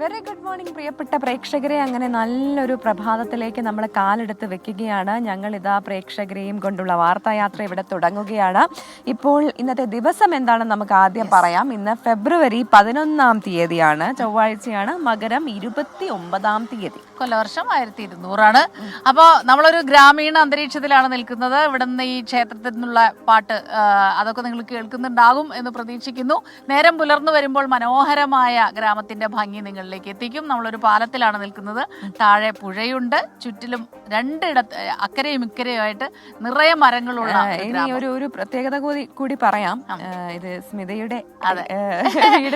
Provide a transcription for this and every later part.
Very good morning പ്രിയപ്പെട്ട പ്രേക്ഷകരെ. അങ്ങനെ നല്ലൊരു പ്രഭാതത്തിലേക്ക് നമ്മൾ കാലെടുത്ത് വെക്കുകയാണ്. ഞങ്ങൾ ഇതാ പ്രേക്ഷകരെയും കൊണ്ടുള്ള വാർത്തായാത്ര ഇവിടെ തുടങ്ങുകയാണ്. ഇപ്പോൾ ഇന്നത്തെ ദിവസം എന്താണെന്ന് നമുക്ക് ആദ്യം പറയാം. ഇന്ന് ഫെബ്രുവരി 11-ാം തീയതിയാണ്, ചൊവ്വാഴ്ചയാണ്. മകരം 29-ാം തീയതി. കൊല്ലവർഷം 1200 അപ്പോൾ നമ്മളൊരു ഗ്രാമീണ അന്തരീക്ഷത്തിലാണ് നിൽക്കുന്നത്. ഇവിടെ നിന്ന് ഈ ക്ഷേത്രത്തിൽ നിന്നുള്ള പാട്ട് അതൊക്കെ നിങ്ങൾ കേൾക്കുന്നുണ്ടാകും എന്ന് പ്രതീക്ഷിക്കുന്നു. നേരം പുലർന്നു വരുമ്പോൾ മനോഹരമായ ഗ്രാമത്തിന്റെ ഭംഗി നിങ്ങളിലേക്ക് എത്തിക്കും. നമ്മളൊരു പാലത്തിലാണ് നിൽക്കുന്നത്. താഴെ പുഴയുണ്ട്, ചുറ്റിലും രണ്ടിടത്ത് അക്കരയും ഇക്കരയുമായിട്ട് നിറയെ മരങ്ങളുള്ള. ഇനി ഒരു പ്രത്യേകത കൂടി പറയാം. ഇത് സ്മിതയുടെ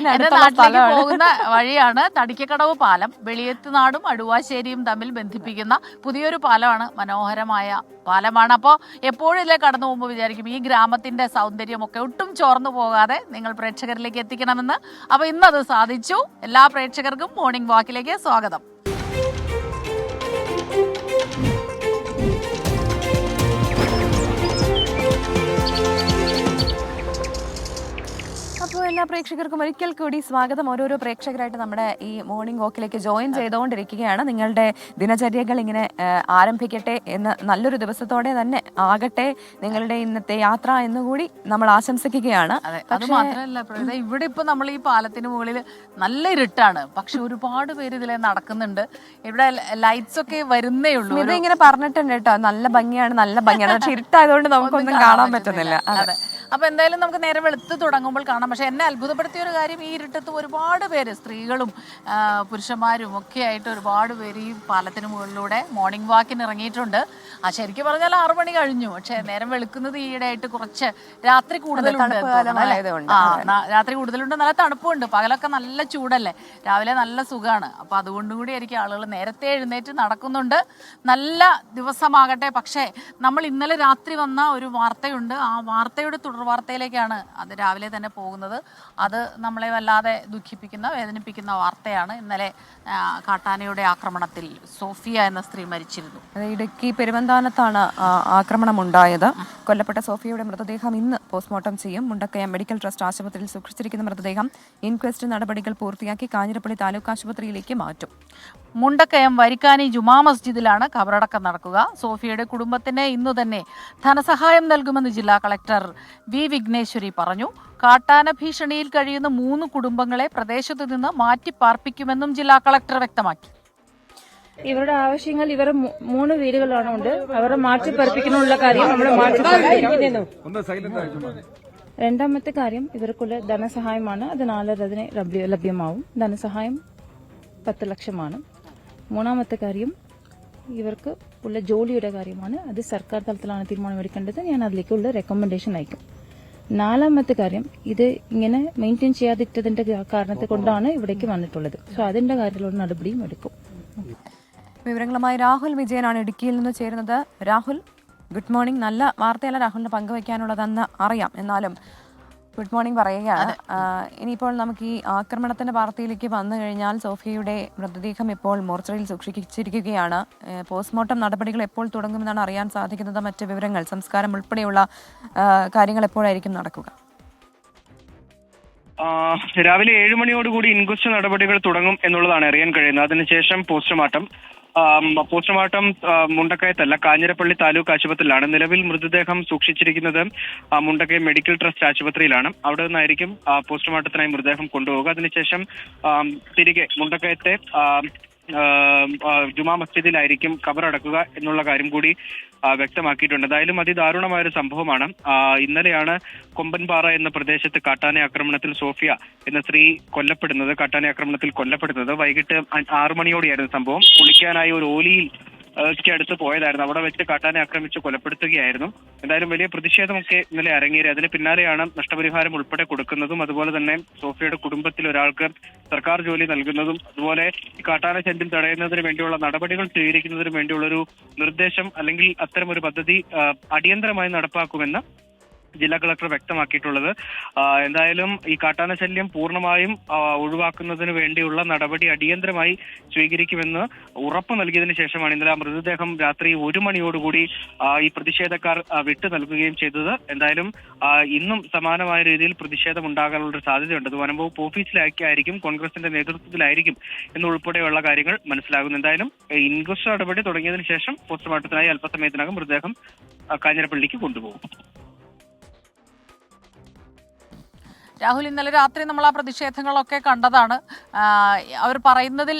നാട്ടിലേക്ക് പോകുന്ന വഴിയാണ് തടിക്കക്കടവ് പാലം. വെളിയത്തുനാടും അടുവാശ്ശേരിയും തമ്മിൽ ബന്ധിപ്പിക്കുന്ന പുതിയൊരു പാലമാണ്. മനോഹരമായ പാലമാണ്. അപ്പോൾ എപ്പോഴും ഇതിലേക്ക് കടന്നു പോകുമ്പോൾ വിചാരിക്കും ഈ ഗ്രാമത്തിന്റെ സൗന്ദര്യമൊക്കെ ഒട്ടും ചോർന്നു പോകാതെ നിങ്ങൾ പ്രേക്ഷകരിലേക്ക് എത്തിക്കണമെന്ന്. അപ്പോൾ ഇന്നത് സാധിച്ചു. എല്ലാ പ്രേക്ഷകർക്കും മോർണിംഗ് വാക്കിലേക്ക് സ്വാഗതം. അപ്പോൾ എല്ലാ പ്രേക്ഷകർക്കും ഒരിക്കൽ കൂടി സ്വാഗതം. ഓരോരോ പ്രേക്ഷകരായിട്ട് നമ്മുടെ ഈ മോർണിംഗ് വാക്കിലേക്ക് ജോയിൻ ചെയ്തുകൊണ്ടിരിക്കുകയാണ്. നിങ്ങളുടെ ദിനചര്യകൾ ഇങ്ങനെ ആരംഭിക്കട്ടെ എന്ന്, നല്ലൊരു ദിവസത്തോടെ തന്നെ ആകട്ടെ നിങ്ങളുടെ ഇന്നത്തെ യാത്ര എന്നുകൂടി നമ്മൾ ആശംസിക്കുകയാണ്. അത് മാത്രമല്ല, ഇവിടെ ഇപ്പൊ നമ്മൾ ഈ പാലത്തിന് മുകളിൽ നല്ല ഇരുട്ടാണ്. പക്ഷെ ഒരുപാട് പേര് ഇതിലെ നടക്കുന്നുണ്ട്. ഇവിടെ ലൈറ്റ്സ് ഒക്കെ വരുന്നേ ഉള്ളൂ. ഇത് ഇങ്ങനെ പറഞ്ഞിട്ടുണ്ട് കേട്ടോ, നല്ല ഭംഗിയാണ്, നല്ല ഭംഗിയാണ്. പക്ഷെ ഇരുട്ടായതുകൊണ്ട് നമുക്കൊന്നും കാണാൻ പറ്റുന്നില്ല. അതെ. അപ്പൊ എന്തായാലും നമുക്ക് നേരെ വെളുത്ത് തുടങ്ങുമ്പോൾ കാണാം. പക്ഷെ എന്നെ അത്ഭുതപ്പെടുത്തിയ ഒരു കാര്യം, ഈ ഇരുട്ടത്ത് ഒരുപാട് പേര്, സ്ത്രീകളും പുരുഷന്മാരും ഒക്കെ ആയിട്ട് ഒരുപാട് പേര് ഈ പാലത്തിന് മുകളിലൂടെ മോർണിംഗ് വാക്കിന് ഇറങ്ങിയിട്ടുണ്ട്. ശരിക്കും പറഞ്ഞാൽ 6 മണി കഴിഞ്ഞു. പക്ഷെ നേരം വെളുക്കുന്നത് ഈയിടെ ആയിട്ട് കുറച്ച് രാത്രി കൂടുതലുണ്ട്. രാത്രി കൂടുതലുണ്ട്, നല്ല തണുപ്പുണ്ട്. പകലൊക്കെ നല്ല ചൂടല്ലേ, രാവിലെ നല്ല സുഖമാണ്. അപ്പൊ അതുകൊണ്ടും കൂടി ആയിരിക്കും ആളുകൾ നേരത്തെ എഴുന്നേറ്റ് നടക്കുന്നുണ്ട്. നല്ല ദിവസമാകട്ടെ. പക്ഷേ നമ്മൾ ഇന്നലെ രാത്രി വന്ന ഒരു വാർത്തയുണ്ട്. ആ വാർത്തയുടെ വാർത്തയിലേക്കാണ് അത് രാവിലെ തന്നെ പോകുന്നത്. അത് നമ്മളെ വല്ലാതെ ദുഃഖിപ്പിക്കുന്ന, വേദനിപ്പിക്കുന്ന വാർത്തയാണ്. ഇന്നലെ കാട്ടാനയുടെ ആക്രമണത്തിൽ സോഫിയ എന്ന സ്ത്രീ മരിച്ചിരുന്നു. ഇടുക്കി പെരുവന്താനത്താണ് ആക്രമണം ഉണ്ടായത്. കൊല്ലപ്പെട്ട സോഫിയയുടെ മൃതദേഹം ഇന്ന് പോസ്റ്റ്മോർട്ടം ചെയ്യും. മുണ്ടക്കയം മെഡിക്കൽ ട്രസ്റ്റ് ആശുപത്രിയിൽ സൂക്ഷിച്ചിരിക്കുന്ന മൃതദേഹം ഇൻക്വസ്റ്റ് നടപടികൾ പൂർത്തിയാക്കി കാഞ്ഞിരപ്പള്ളി താലൂക്ക് ആശുപത്രിയിലേക്ക് മാറ്റും. മുണ്ടക്കയം വരിക്കാനി ജുമാ മസ്ജിദിലാണ് ഖബറടക്കം നടക്കുക. സോഫിയയുടെ കുടുംബത്തിന് ഇന്നു തന്നെ ധനസഹായം നൽകുമെന്ന് ജില്ലാ കളക്ടർ വി വിഘ്നേശ്വരി പറഞ്ഞു. കാട്ടാന ഭീഷണിയിൽ കഴിയുന്ന 3 കുടുംബങ്ങളെ പ്രദേശത്തു നിന്ന് മാറ്റിപ്പാർപ്പിക്കുമെന്നും ജില്ലാ കളക്ടർ വ്യക്തമാക്കി. ഇവരുടെ ആവശ്യങ്ങൾ, ഇവർ 3 വീടുകളാണ് ഉണ്ട്. അവരെ മാറ്റിപ്പാർപ്പിക്കാനുള്ള കാര്യം നമ്മൾ മാറ്റിപ്പാർപ്പിക്കുന്നു. രണ്ടാമത്തെ കാര്യം ഇവർക്കുള്ള ധനസഹായമാണ്. അത് 4 ലഭ്യമാവും. ധനസഹായം 10 ലക്ഷമാണ്. മൂന്നാമത്തെ കാര്യം ഇവർക്ക് ഉള്ള ജോലിയുടെ കാര്യമാണ്. അത് സർക്കാർ തലത്തിലാണ് തീരുമാനമെടുക്കേണ്ടത്. ഞാൻ അതിലേക്കുള്ള റെക്കമെൻഡേഷൻ അയക്കും. 4ാമത്തെ കാര്യം, ഇത് ഇങ്ങനെ മെയിൻറ്റെയിൻ ചെയ്യാതിട്ടതിന്റെ കാരണത്തെ കൊണ്ടാണ് ഇവിടേക്ക് വന്നിട്ടുള്ളത്. സോ അതിന്റെ കാര്യത്തിലുള്ള നടപടിയും എടുക്കും. വിവരങ്ങളുമായി രാഹുൽ വിജയനാണ് ഇടുക്കിയിൽ നിന്ന് ചേരുന്നത്. Rahul, good morning. നല്ല വാർത്തയല്ല രാഹുലിന് പങ്കുവയ്ക്കാനുള്ളതെന്ന് അറിയാം, എന്നാലും ഗുഡ് മോർണിംഗ് പറയുകയാണ്. ഇനിയിപ്പോൾ നമുക്ക് ഈ ആക്രമണത്തിന്റെ വാർത്തയിലേക്ക് വന്നു കഴിഞ്ഞാൽ, സോഫിയയുടെ മൃതദേഹം ഇപ്പോൾ മോർച്ചറിയിൽ സൂക്ഷിച്ചിരിക്കുകയാണ്. പോസ്റ്റ്മോർട്ടം നടപടികൾ എപ്പോൾ തുടങ്ങുമെന്നാണ് അറിയാൻ സാധിക്കുന്നത്? മറ്റ് വിവരങ്ങൾ, സംസ്കാരം ഉൾപ്പെടെയുള്ള കാര്യങ്ങൾ എപ്പോഴായിരിക്കും നടക്കുക? രാവിലെ 7 മണിയോടുകൂടി ഇൻക്വസ്റ്റ് നടപടികൾ തുടങ്ങും എന്നുള്ളതാണ് അറിയാൻ കഴിയുന്നത്. അതിനുശേഷം പോസ്റ്റ്മോർട്ടം മുണ്ടക്കയത്തല്ല, കാഞ്ഞിരപ്പള്ളി താലൂക്ക് ആശുപത്രിയിലാണ്. നിലവിൽ മൃതദേഹം സൂക്ഷിച്ചിരിക്കുന്നത് മുണ്ടക്കയം മെഡിക്കൽ ട്രസ്റ്റ് ആശുപത്രിയിലാണ്. അവിടെ നിന്നായിരിക്കും പോസ്റ്റ്മോർട്ടത്തിനായി മൃതദേഹം കൊണ്ടുപോകുക. അതിനുശേഷം തിരികെ മുണ്ടക്കയത്തെ ജുമാ മസ്ജിദിലായിരിക്കും ഖബറടക്കുക എന്നുള്ള കാര്യം കൂടി വ്യക്തമാക്കിയിട്ടുണ്ട്. എന്തായാലും അതിദാരുണമായ ഒരു സംഭവമാണ്. ഇന്നലെയാണ് കൊമ്പൻപാറ എന്ന പ്രദേശത്ത് കാട്ടാന ആക്രമണത്തിൽ സോഫിയ എന്ന സ്ത്രീ കൊല്ലപ്പെടുന്നത്. വൈകിട്ട് 6 മണിയോടെയായിരുന്നു സംഭവം. കുളിക്കാനായി ഒരു ഓലിയിൽ അടുത്ത് പോയതായിരുന്നു. അവിടെ വെച്ച് കാട്ടാനെ ആക്രമിച്ച് കൊലപ്പെടുത്തുകയായിരുന്നു. എന്തായാലും വലിയ പ്രതിഷേധമൊക്കെ ഇന്നലെ അരങ്ങേറി. അതിന് പിന്നാലെയാണ് നഷ്ടപരിഹാരം ഉൾപ്പെടെ കൊടുക്കുന്നതും, അതുപോലെ തന്നെ സോഫിയയുടെ കുടുംബത്തിൽ ഒരാൾക്ക് സർക്കാർ ജോലി നൽകുന്നതും, അതുപോലെ ഈ കാട്ടാന ശല്യം തടയുന്നതിന് വേണ്ടിയുള്ള നടപടികൾ സ്വീകരിക്കുന്നതിന് വേണ്ടിയുള്ളൊരു നിർദ്ദേശം അല്ലെങ്കിൽ അത്തരമൊരു പദ്ധതി അടിയന്തരമായി നടപ്പാക്കുമെന്ന് ജില്ലാ കളക്ടർ വ്യക്തമാക്കിയിട്ടുള്ളത്. എന്തായാലും ഈ കാട്ടാന ശല്യം പൂർണ്ണമായും ഒഴിവാക്കുന്നതിന് വേണ്ടിയുള്ള നടപടി അടിയന്തരമായി സ്വീകരിക്കുമെന്ന് ഉറപ്പ് നൽകിയതിനു ശേഷമാണ് ഇന്നലെ മൃതദേഹം രാത്രി 1 മണിയോടുകൂടി ഈ പ്രതിഷേധക്കാർ വിട്ടു നൽകുകയും ചെയ്തത്. എന്തായാലും ഇന്നും സമാനമായ രീതിയിൽ പ്രതിഷേധം ഉണ്ടാകാനുള്ള ഒരു സാധ്യതയുണ്ട്. അത് വനം വകുപ്പ് ഓഫീസിലായിരിക്കും, കോൺഗ്രസിന്റെ നേതൃത്വത്തിലായിരിക്കും എന്നുൾപ്പെടെയുള്ള കാര്യങ്ങൾ മനസ്സിലാകുന്നു. എന്തായാലും ഇൻക്വസ്റ്റ് നടപടി തുടങ്ങിയതിനു ശേഷം പോസ്റ്റ്മോർട്ടത്തിനായി അല്പസമയത്തിനകം മൃതദേഹം കാഞ്ഞിരപ്പള്ളിക്ക് കൊണ്ടുപോകും. രാഹുൽ, ഇന്നലെ രാത്രി നമ്മൾ ആ പ്രതിഷേധങ്ങളൊക്കെ കണ്ടതാണ്. അവർ പറയുന്നതിൽ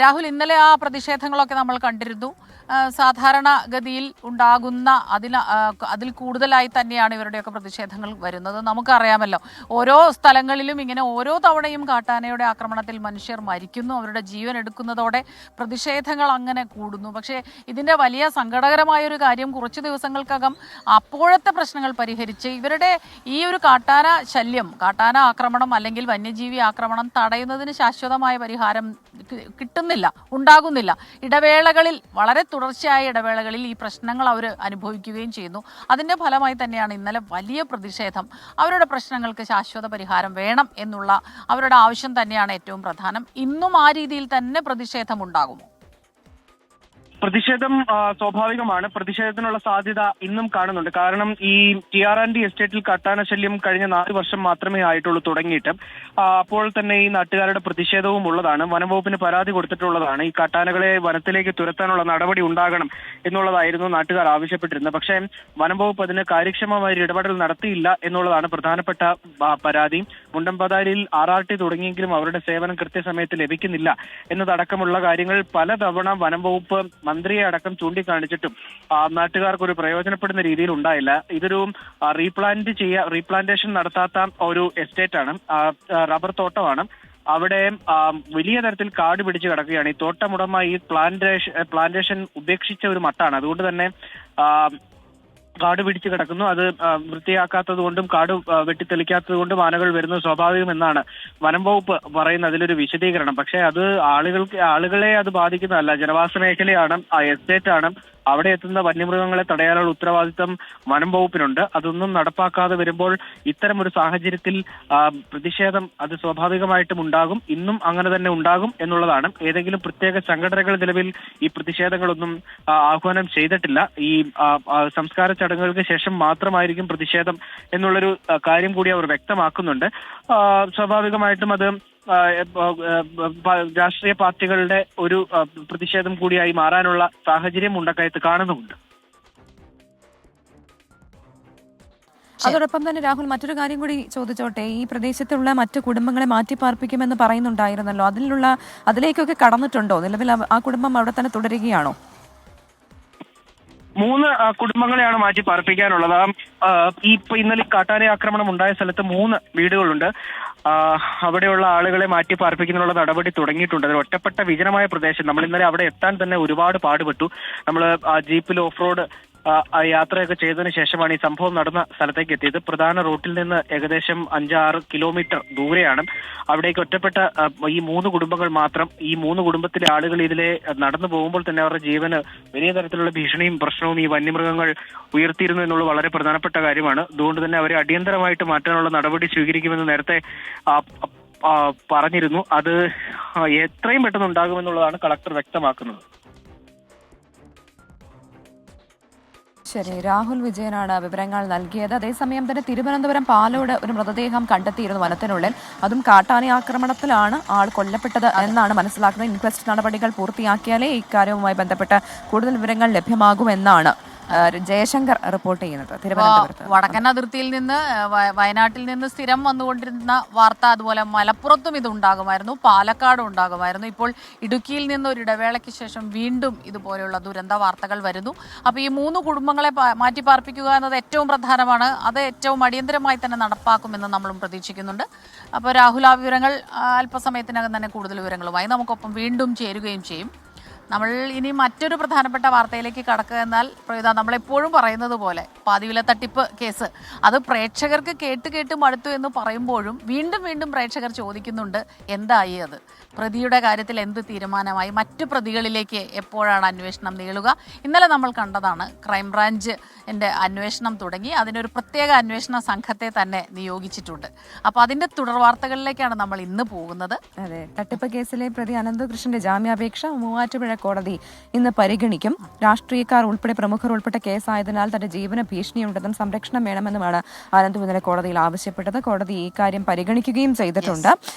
രാഹുൽ, ഇന്നലെ ആ പ്രതിഷേധങ്ങളൊക്കെ നമ്മൾ കണ്ടിരുന്നു. സാധാരണഗതിയിൽ ഉണ്ടാകുന്ന അതിൽ കൂടുതലായി തന്നെയാണ് ഇവരുടെയൊക്കെ പ്രതിഷേധങ്ങൾ വരുന്നത്. നമുക്കറിയാമല്ലോ, ഓരോ സ്ഥലങ്ങളിലും ഇങ്ങനെ ഓരോ തവണയും കാട്ടാനയുടെ ആക്രമണത്തിൽ മനുഷ്യർ മരിക്കുന്നു, അവരുടെ ജീവൻ എടുക്കുന്നതോടെ പ്രതിഷേധങ്ങൾ അങ്ങനെ കൂടുന്നു. പക്ഷേ ഇതിൻ്റെ വലിയ സങ്കടകരമായൊരു കാര്യം, കുറച്ച് ദിവസങ്ങൾക്കകം അപ്പോഴത്തെ പ്രശ്നങ്ങൾ പരിഹരിച്ച് ഇവരുടെ ഈ ഒരു കാട്ടാന ശല്യം, കാട്ടാന ആക്രമണം അല്ലെങ്കിൽ വന്യജീവി ആക്രമണം തടയുന്നതിന് ശാശ്വതമായ പരിഹാരം കിട്ടുന്നില്ല, ഉണ്ടാകുന്നില്ല. ഇടവേളകളിൽ, വളരെ തുടർച്ചയായ ഇടവേളകളിൽ ഈ പ്രശ്നങ്ങൾ അവർ അനുഭവിക്കുകയും ചെയ്യുന്നു. അതിൻ്റെ ഫലമായി തന്നെയാണ് ഇന്നലെ വലിയ പ്രതിഷേധം. അവരുടെ പ്രശ്നങ്ങൾക്ക് ശാശ്വത പരിഹാരം വേണം എന്നുള്ള അവരുടെ ആവശ്യം തന്നെയാണ് ഏറ്റവും പ്രധാനം. ഇന്നും ആ രീതിയിൽ തന്നെ പ്രതിഷേധം ഉണ്ടാകുമോ? പ്രതിഷേധം സ്വാഭാവികമാണ്. പ്രതിഷേധത്തിനുള്ള സാധ്യത ഇന്നും കാണുന്നുണ്ട്. കാരണം ഈ TR&D എസ്റ്റേറ്റിൽ കാട്ടാന ശല്യം കഴിഞ്ഞ 4 വർഷം മാത്രമേ ആയിട്ടുള്ളൂ തുടങ്ങിയിട്ട്. അപ്പോൾ തന്നെ ഈ നാട്ടുകാരുടെ പ്രതിഷേധവും ഉള്ളതാണ്. വനംവകുപ്പിന് പരാതി കൊടുത്തിട്ടുള്ളതാണ്. ഈ കാട്ടാനകളെ വനത്തിലേക്ക് തുരത്താനുള്ള നടപടി ഉണ്ടാകണം എന്നുള്ളതായിരുന്നു നാട്ടുകാർ ആവശ്യപ്പെട്ടിരുന്നത്. പക്ഷേ വനംവകുപ്പ് അതിന് കാര്യക്ഷമമായ ഇടപെടൽ നടത്തിയില്ല എന്നുള്ളതാണ് പ്രധാനപ്പെട്ട പരാതി. മുണ്ടംപതാരിയിൽ RRT തുടങ്ങിയെങ്കിലും അവരുടെ സേവനം കൃത്യസമയത്ത് ലഭിക്കുന്നില്ല എന്നതടക്കമുള്ള കാര്യങ്ങൾ പലതവണ വനംവകുപ്പ് മന്ത്രിയെ അടക്കം ചൂണ്ടിക്കാണിച്ചിട്ടും നാട്ടുകാർക്ക് ഒരു പ്രയോജനപ്പെടുന്ന രീതിയിൽ ഉണ്ടായില്ല. ഇതൊരു റീപ്ലാന്റേഷൻ നടത്താത്ത ഒരു എസ്റ്റേറ്റാണ്, റബ്ബർ തോട്ടമാണ്. അവിടെ വലിയ തരത്തിൽ കാട് പിടിച്ച് കിടക്കുകയാണ്. ഈ തോട്ടമുടമ ഈ പ്ലാന്റേഷൻ ഉപേക്ഷിച്ച ഒരു മട്ടാണ്. അതുകൊണ്ട് തന്നെ കാട് പിടിച്ച് കിടക്കുന്നു. അത് വൃത്തിയാക്കാത്തത് കൊണ്ടും കാട് വെട്ടിത്തെളിക്കാത്തത് കൊണ്ടും ആനകൾ വരുന്നത് സ്വാഭാവികമെന്നാണ് വനം വകുപ്പ് പറയുന്ന അതിലൊരു വിശദീകരണം. പക്ഷേ അത് ആളുകളെ അത് ബാധിക്കുന്നതല്ല. ജനവാസ മേഖലയാണ്, ആ എസ്റ്റേറ്റാണ്. അവിടെ എത്തുന്ന വന്യമൃഗങ്ങളെ തടയാനുള്ള ഉത്തരവാദിത്തം വനം വകുപ്പിനുണ്ട്. അതൊന്നും നടപ്പാക്കാതെ വരുമ്പോൾ ഇത്തരമൊരു സാഹചര്യത്തിൽ പ്രതിഷേധം അത് സ്വാഭാവികമായിട്ടും ഉണ്ടാകും. ഇന്നും അങ്ങനെ തന്നെ ഉണ്ടാകും എന്നുള്ളതാണ്. ഏതെങ്കിലും പ്രത്യേക സംഘടനകൾ നിലവിൽ ഈ പ്രതിഷേധങ്ങളൊന്നും ആഹ്വാനം ചെയ്തിട്ടില്ല. ഈ സംസ്കാര ചടങ്ങുകൾക്ക് ശേഷം മാത്രമായിരിക്കും പ്രതിഷേധം എന്നുള്ളൊരു കാര്യം കൂടി അവർ വ്യക്തമാക്കുന്നുണ്ട്. സ്വാഭാവികമായിട്ടും അത് രാഷ്ട്രീയ പാർട്ടികളുടെ ഒരു പ്രതിഷേധം കൂടിയായി മാറാനുള്ള സാഹചര്യം മുണ്ടക്കയത്ത് കാണുന്നുമുണ്ട്. അതോടൊപ്പം തന്നെ രാഹുൽ, മറ്റൊരു കാര്യം കൂടി ചോദിച്ചോട്ടെ. ഈ പ്രദേശത്തുള്ള മറ്റു കുടുംബങ്ങളെ മാറ്റിപ്പാർപ്പിക്കുമെന്ന് പറയുന്നുണ്ടായിരുന്നല്ലോ, അതിലേക്കൊക്കെ കടന്നിട്ടുണ്ടോ? നിലവിൽ ആ കുടുംബം അവിടെ തന്നെ തുടരുകയാണോ? 3 കുടുംബങ്ങളെയാണ് മാറ്റി പാർപ്പിക്കാനുള്ളത്. ഇപ്പൊ ഇന്നലെ കാട്ടാന ആക്രമണം ഉണ്ടായ സ്ഥലത്ത് 3 വീടുകളുണ്ട്. അവിടെയുള്ള ആളുകളെ മാറ്റി പാർപ്പിക്കുന്നതിനുള്ള നടപടി തുടങ്ങിയിട്ടുണ്ട്. അതിൽ ഒറ്റപ്പെട്ട വിജനമായ പ്രദേശം. നമ്മൾ ഇന്നലെ അവിടെ എത്താൻ തന്നെ ഒരുപാട് പാടുപെട്ടു. നമ്മൾ ജീപ്പിൽ ഓഫ് റോഡ് യാത്രയൊക്കെ ചെയ്തതിനു ശേഷമാണ് ഈ സംഭവം നടന്ന സ്ഥലത്തേക്ക് എത്തിയത്. പ്രധാന റൂട്ടിൽ നിന്ന് ഏകദേശം 5-6 കിലോമീറ്റർ ദൂരെയാണ്. അവിടേക്ക് ഒറ്റപ്പെട്ട ഈ 3 കുടുംബങ്ങൾ മാത്രം. ഈ 3 കുടുംബത്തിലെ ആളുകൾ ഇതിലെ നടന്നു പോകുമ്പോൾ തന്നെ അവരുടെ ജീവന് വലിയ തരത്തിലുള്ള ഭീഷണിയും പ്രശ്നവും ഈ വന്യമൃഗങ്ങൾ ഉയർത്തിയിരുന്നു എന്നുള്ളത് വളരെ പ്രധാനപ്പെട്ട കാര്യമാണ്. അതുകൊണ്ട് തന്നെ അവരെ അടിയന്തരമായിട്ട് മാറ്റാനുള്ള നടപടി സ്വീകരിക്കുമെന്ന് നേരത്തെ പറഞ്ഞിരുന്നു. അത് എത്രയും പെട്ടെന്ന് ഉണ്ടാകുമെന്നുള്ളതാണ് കളക്ടർ വ്യക്തമാക്കുന്നത്. ശരി, രാഹുൽ വിജയനാണ് വിവരങ്ങൾ നൽകിയത്. അതേസമയം തന്നെ തിരുവനന്തപുരം പാലോട് ഒരു മൃതദേഹം കണ്ടെത്തിയിരുന്നു വനത്തിനുള്ളിൽ. അതും കാട്ടാന ആക്രമണത്തിലാണ് ആൾ കൊല്ലപ്പെട്ടത് എന്നാണ് മനസ്സിലാക്കുന്നത്. ഇൻക്വസ്റ്റ് നടപടികൾ പൂർത്തിയാക്കിയാലേ ഇക്കാര്യവുമായി ബന്ധപ്പെട്ട് കൂടുതൽ വിവരങ്ങൾ ലഭ്യമാകുമെന്നാണ് ജയശങ്കർ റിപ്പോർട്ട് ചെയ്യുന്നത്. തിരുവനന്തപുരത്ത് വടക്കൻ അതിർത്തിയിൽ നിന്ന് വയനാട്ടിൽ നിന്ന് സ്ഥിരം വന്നുകൊണ്ടിരുന്ന വാർത്ത അതുപോലെ മലപ്പുറത്തും ഇത് ഉണ്ടാകുമായിരുന്നു, പാലക്കാടും ഉണ്ടാകുമായിരുന്നു. ഇപ്പോൾ ഇടുക്കിയിൽ നിന്ന് ഒരു ഇടവേളയ്ക്ക് ശേഷം വീണ്ടും ഇതുപോലെയുള്ള ദുരന്ത വാർത്തകൾ വരുന്നു. അപ്പോൾ ഈ 3 കുടുംബങ്ങളെ മാറ്റി പാർപ്പിക്കുക എന്നത് ഏറ്റവും പ്രധാനമാണ്. അത് ഏറ്റവും അടിയന്തരമായി തന്നെ നടപ്പാക്കുമെന്ന് നമ്മളും പ്രതീക്ഷിക്കുന്നുണ്ട്. അപ്പോൾ രാഹുൽ, ആ വിവരങ്ങൾ അല്പസമയത്തിനകം തന്നെ കൂടുതൽ വിവരങ്ങളുമായി നമുക്കൊപ്പം വീണ്ടും ചേരുകയും ചെയ്യും. നമ്മൾ ഇനി മറ്റൊരു പ്രധാനപ്പെട്ട വാർത്തയിലേക്ക് കടക്കുക എന്നാൽ പ്രവിത നമ്മളെപ്പോഴും പറയുന്നത് പോലെ പാതിവില തട്ടിപ്പ് കേസ് അത് പ്രേക്ഷകർക്ക് കേട്ട് മടുത്തു എന്ന് പറയുമ്പോഴും വീണ്ടും വീണ്ടും പ്രേക്ഷകർ ചോദിക്കുന്നുണ്ട് എന്തായി അത്, പ്രതിയുടെ കാര്യത്തിൽ എന്ത് തീരുമാനമായി, മറ്റു പ്രതികളിലേക്ക് എപ്പോഴാണ് അന്വേഷണം നീളുക. ഇന്നലെ നമ്മൾ കണ്ടതാണ് ക്രൈംബ്രാഞ്ചിന്റെ അന്വേഷണം തുടങ്ങി അതിനൊരു പ്രത്യേക അന്വേഷണ സംഘത്തെ തന്നെ നിയോഗിച്ചിട്ടുണ്ട്. അപ്പോൾ അതിന്റെ തുടർവാർത്തകളിലേക്കാണ് നമ്മൾ ഇന്ന് പോകുന്നത്. അതെ, തട്ടിപ്പ് കേസിലെ പ്രതി അനന്തകൃഷ്ണന്റെ ജാമ്യാപേക്ഷ മൂവാറ്റുപുഴ കോടതി ഇന്ന് പരിഗണിക്കും. രാഷ്ട്രീയക്കാർ ഉൾപ്പെടെ പ്രമുഖർ ഉൾപ്പെട്ട കേസായതിനാൽ തന്റെ ജീവന ഭീഷണിയുണ്ടെന്നും സംരക്ഷണം വേണമെന്നുമാണ് അനന്തു ഇന്നലെ കോടതിയിൽ ആവശ്യപ്പെട്ടത്. കോടതി ഈ കാര്യം പരിഗണിക്കുകയും ചെയ്തിട്ടുണ്ട്.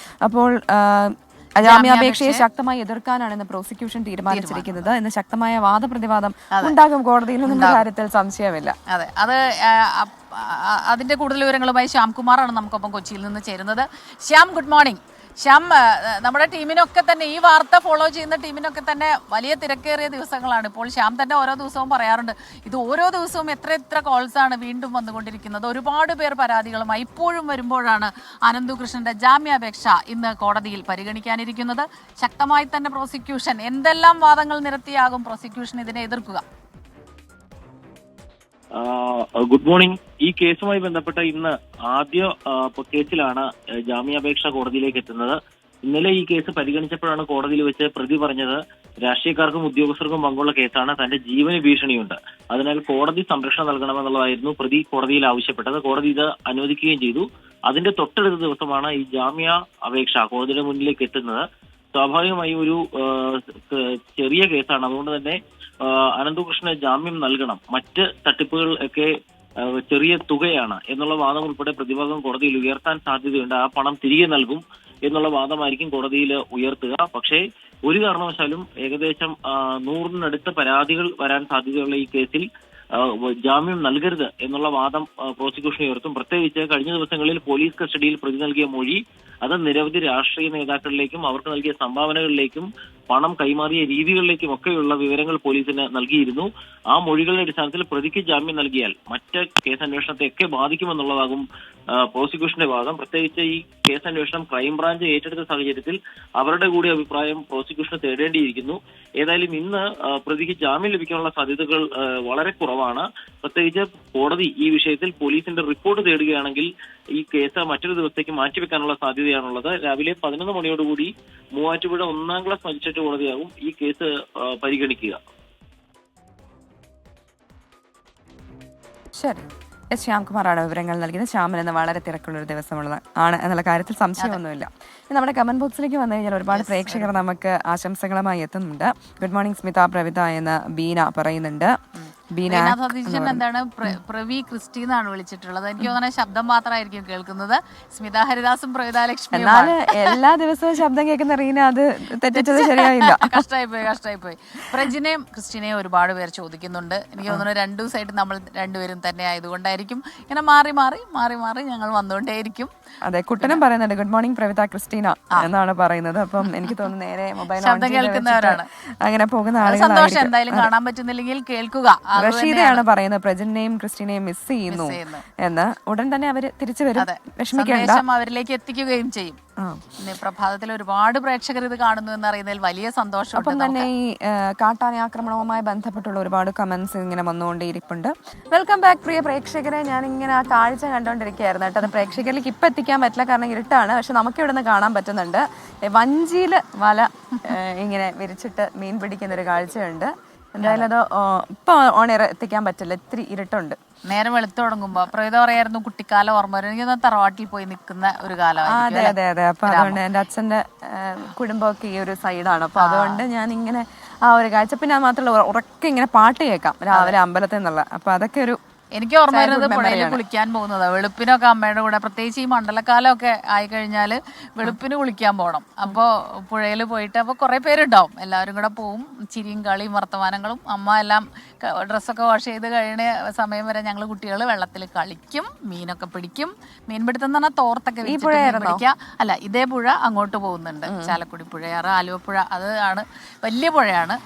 അപ്പോൾ ജാമ്യാപേക്ഷയെ ശക്തമായി എതിർക്കാനാണ് ഇന്ന് പ്രോസിക്യൂഷൻ തീരുമാനിച്ചിരിക്കുന്നത്. ഇന്ന് ശക്തമായ വാദപ്രതിവാദം ഉണ്ടാകും കോടതിയിൽ നിന്നുള്ള കാര്യത്തിൽ സംശയമില്ല. അതെ, അതിന്റെ കൂടുതൽ വിവരങ്ങളുമായി ശ്യാംകുമാറാണ് നമുക്കൊപ്പം കൊച്ചിയിൽ നിന്ന് ചേരുന്നത്. Shyam, good morning. ശ്യാം, നമ്മുടെ ടീമിനൊക്കെ തന്നെ ഈ വാർത്ത ഫോളോ ചെയ്യുന്ന ടീമിനൊക്കെ തന്നെ വലിയ തിരക്കേറിയ ദിവസങ്ങളാണ് ഇപ്പോൾ. ശ്യാം തന്നെ ഓരോ ദിവസവും പറയാറുണ്ട് ഇത് ഓരോ ദിവസവും എത്ര കോൾസാണ് വീണ്ടും വന്നുകൊണ്ടിരിക്കുന്നത്. ഒരുപാട് പേർ പരാതികളുമായി ഇപ്പോഴും വരുമ്പോഴാണ് അനന്തകൃഷ്ണന്റെ ജാമ്യാപേക്ഷ ഇന്ന് കോടതിയിൽ പരിഗണിക്കാനിരിക്കുന്നത്. ശക്തമായി തന്നെ പ്രോസിക്യൂഷൻ എന്തെല്ലാം വാദങ്ങൾ നിരത്തിയാകും പ്രോസിക്യൂഷൻ ഇതിനെ എതിർക്കുക? Good morning. ഈ കേസുമായി ബന്ധപ്പെട്ട ഇന്ന് ആദ്യ കേസിലാണ് ജാമ്യാപേക്ഷ കോടതിയിലേക്ക് എത്തുന്നത്. ഇന്നലെ ഈ കേസ് പരിഗണിച്ചപ്പോഴാണ് കോടതിയിൽ വെച്ച് പ്രതി പറഞ്ഞത് രാഷ്ട്രീയക്കാർക്കും ഉദ്യോഗസ്ഥർക്കും പങ്കുള്ള കേസാണ്, തന്റെ ജീവന് ഭീഷണിയുണ്ട്, അതിനാൽ കോടതി സംരക്ഷണം നൽകണമെന്നുള്ളതായിരുന്നു പ്രതി കോടതിയിൽ ആവശ്യപ്പെട്ടത്. കോടതി ഇത് അനുവദിക്കുകയും ചെയ്തു. അതിന്റെ തൊട്ടടുത്ത ദിവസമാണ് ഈ ജാമ്യ അപേക്ഷ കോടതിയുടെ മുന്നിലേക്ക് എത്തുന്നത്. സ്വാഭാവികമായി ഒരു ചെറിയ കേസാണ്, അതുകൊണ്ട് തന്നെ അനന്തകൃഷ്ണന് ജാമ്യം നൽകണം, മറ്റ് തട്ടിപ്പുകൾ ഒക്കെ ചെറിയ തുകയാണ് എന്നുള്ള വാദം ഉൾപ്പെടെ പ്രതിഭാഗം കോടതിയിൽ ഉയർത്താൻ സാധ്യതയുണ്ട്. ആ പണം തിരികെ നൽകും എന്നുള്ള വാദമായിരിക്കും കോടതിയിൽ ഉയർത്തുക. പക്ഷേ ഒരു കാരണവശാലും ഏകദേശം 100-നടുത്ത് പരാതികൾ വരാൻ സാധ്യതയുള്ള ഈ കേസിൽ ജാമ്യം നൽകരുത് എന്നുള്ള വാദം പ്രോസിക്യൂഷൻ ഉയർത്തും. പ്രത്യേകിച്ച് കഴിഞ്ഞ ദിവസങ്ങളിൽ പോലീസ് കസ്റ്റഡിയിൽ പ്രതി നൽകിയ മൊഴി അത് നിരവധി രാഷ്ട്രീയ നേതാക്കളിലേക്കും അവർക്ക് നൽകിയ സംഭാവനകളിലേക്കും പണം കൈമാറിയ രീതികളിലേക്കും ഒക്കെയുള്ള വിവരങ്ങൾ പോലീസിന് നൽകിയിരുന്നു. ആ മൊഴികളുടെ അടിസ്ഥാനത്തിൽ പ്രതിക്ക് ജാമ്യം നൽകിയാൽ മറ്റ് കേസന്വേഷണത്തെ ഒക്കെ ബാധിക്കുമെന്നുള്ളതാകും പ്രോസിക്യൂഷന്റെ വാദം. പ്രത്യേകിച്ച് ഈ കേസന്വേഷണം ക്രൈംബ്രാഞ്ച് ഏറ്റെടുത്ത സാഹചര്യത്തിൽ അവരുടെ കൂടി അഭിപ്രായം പ്രോസിക്യൂഷന് തേടേണ്ടിയിരിക്കുന്നു. ഏതായാലും ഇന്ന് പ്രതിക്ക് ജാമ്യം ലഭിക്കാനുള്ള സാധ്യതകൾ വളരെ കുറവാണ്. പ്രത്യേകിച്ച് കോടതി ഈ വിഷയത്തിൽ പോലീസിന്റെ റിപ്പോർട്ട് തേടുകയാണെങ്കിൽ ഈ കേസ് മറ്റൊരു ദിവസത്തേക്ക് മാറ്റിവെക്കാനുള്ള സാധ്യതയാണുള്ളത്. രാവിലെ 11 മണിയോടുകൂടി മൂവാറ്റുപുഴ 1ാം ക്ലാസ് മജിസ്ട്രേറ്റ് കോടതിയാകും ഈ കേസ് പരിഗണിക്കുക. ശരി, എസ് ശ്യാംകുമാറാണ് വിവരങ്ങൾ നൽകിയത്. ശ്യാമിന് ഇന്ന് വളരെ തിരക്കുള്ളൊരു ദിവസമാണ് എന്നുള്ള കാര്യത്തിൽ സംശയമൊന്നുമില്ല. നമ്മുടെ കമന്റ് ബോക്സിലേക്ക് വന്നു കഴിഞ്ഞാൽ ഒരുപാട് പ്രേക്ഷകർ നമുക്ക് ആശംസകളുമായി എത്തുന്നുണ്ട്. ഗുഡ് മോർണിംഗ് സ്മിത, പ്രവിത എന്ന് ബീന പറയുന്നുണ്ട്. സതീശൻ എന്താണ് പ്രവി ക്രിസ്റ്റി എന്നാണ് വിളിച്ചിട്ടുള്ളത്. എനിക്ക് തോന്നുന്നത് ശബ്ദം മാത്രമായിരിക്കും കേൾക്കുന്നത്. സ്മിത ഹരിദാസും പ്രവിത ലക്ഷ്മി. എന്നാല് എല്ലാ ദിവസവും ശബ്ദം കേൾക്കുന്ന റീന അത് തെറ്റിച്ചത് ശരിയായില്ല. കഷ്ടായിപ്പോയി. പ്രജിനെയും ക്രിസ്റ്റിനെയും ഒരുപാട് പേർ ചോദിക്കുന്നുണ്ട്. എനിക്ക് തോന്നുന്നു 2 ദിവസമായിട്ട് നമ്മൾ രണ്ടുപേരും തന്നെ ആയതുകൊണ്ടായിരിക്കും ഇങ്ങനെ മാറി ഞങ്ങൾ വന്നുകൊണ്ടേയിരിക്കും. അതെ, കുട്ടനും പറയുന്നുണ്ട് ഗുഡ് മോർണിംഗ് പ്രവിത ക്രിസ്റ്റീന എന്നാണ് പറയുന്നത്. അപ്പം എനിക്ക് തോന്നുന്നു നേരെ മൊബൈൽ ശബ്ദം കേൾക്കുന്നവരാണ് അങ്ങനെ പോകുന്ന ആളുകൾ. സന്തോഷം. എന്തായാലും കാണാൻ പറ്റുന്നില്ലെങ്കിൽ കേൾക്കുക. റഷീദയാണ് പറയുന്നത് പ്രജിനെയും ക്രിസ്റ്റീനെയും മിസ് ചെയ്യുന്നു എന്ന്. ഉടൻ തന്നെ അവര് തിരിച്ചു വരും, വിഷമിക്കേണ്ട, അവരിലേക്ക് എത്തിക്കുകയും ചെയ്യും. പ്രഭാതത്തിൽ ഒരുപാട് പ്രേക്ഷകർ ഇത് കാണുന്നു എന്നറിയുന്നതിൽ വലിയ സന്തോഷം. അപ്പം തന്നെ ഈ കാട്ടാന ആക്രമണവുമായി ബന്ധപ്പെട്ടുള്ള ഒരുപാട് കമന്റ്സ് ഇങ്ങനെ വന്നുകൊണ്ടേയിരിപ്പുണ്ട്. വെൽക്കം ബാക്ക് പ്രിയ പ്രേക്ഷകരെ. ഞാൻ ഇങ്ങനെ ആ കാഴ്ച കണ്ടുകൊണ്ടിരിക്കുകയായിരുന്നു കേട്ടോ. അത് പ്രേക്ഷകരിലേക്ക് ഇപ്പം എത്തിക്കാൻ പറ്റില്ല, കാരണം ഇരുട്ടാണ്. പക്ഷെ നമുക്ക് ഇവിടെ നിന്ന് കാണാൻ പറ്റുന്നുണ്ട്. വഞ്ചിയിൽ വല ഇങ്ങനെ വിരിച്ചിട്ട് മീൻ പിടിക്കുന്ന ഒരു കാഴ്ചയുണ്ട്. എന്തായാലും അത് ഇപ്പൊ ഓണർ എത്തിക്കാൻ പറ്റില്ല, ഇത്തിരി ഇരുട്ടുണ്ട്. നേരം വെളുത്തു തുടങ്ങുമ്പോ പ്രവിത പറയായിരുന്നു കുട്ടിക്കാലം ഓർമ്മ വരും. എനിക്ക് തറവാട്ടിൽ പോയി നിൽക്കുന്ന ഒരു കാലം. അതെ. അപ്പൊ അതുകൊണ്ട് എന്റെ അച്ഛന്റെ കുടുംബമൊക്കെ ഈ ഒരു സൈഡാണ്. അപ്പൊ അതുകൊണ്ട് ഞാൻ ഇങ്ങനെ ആ ഒരു കാഴ്ച, പിന്നെ അത് മാത്രമല്ല ഉറക്കെ ഇങ്ങനെ പാട്ട് കേൾക്കാം രാവിലെ അമ്പലത്തിൽ നിന്നുള്ള. അപ്പൊ അതൊക്കെ ഒരു എനിക്ക് ഓർമ്മ വരുന്നത് പുഴയിൽ കുളിക്കാൻ പോകുന്നത്. വെളുപ്പിനൊക്കെ അമ്മയുടെ കൂടെ, പ്രത്യേകിച്ച് ഈ മണ്ഡലക്കാലമൊക്കെ ആയിക്കഴിഞ്ഞാൽ വെളുപ്പിന് കുളിക്കാൻ പോകണം. അപ്പോൾ പുഴയിൽ പോയിട്ട് അപ്പോൾ കുറേ പേരുണ്ടാവും, എല്ലാവരും കൂടെ പോവും. ചിരിയും കളിയും വർത്തമാനങ്ങളും. അമ്മ എല്ലാം ഡ്രസ്സൊക്കെ വാഷ് ചെയ്ത് കഴിയുന്ന സമയം വരെ ഞങ്ങൾ കുട്ടികൾ വെള്ളത്തിൽ കളിക്കും, മീനൊക്കെ പിടിക്കും. മീൻപിടുത്തം എന്ന് പറഞ്ഞാൽ തോർത്തൊക്കെ പിടിക്കുക. അല്ല, ഇതേ പുഴ അങ്ങോട്ട് പോകുന്നുണ്ട്, ചാലക്കുടി പുഴയാറ്, ആലുവപ്പുഴ. അത് ആണ് വലിയ പുഴയാണ്.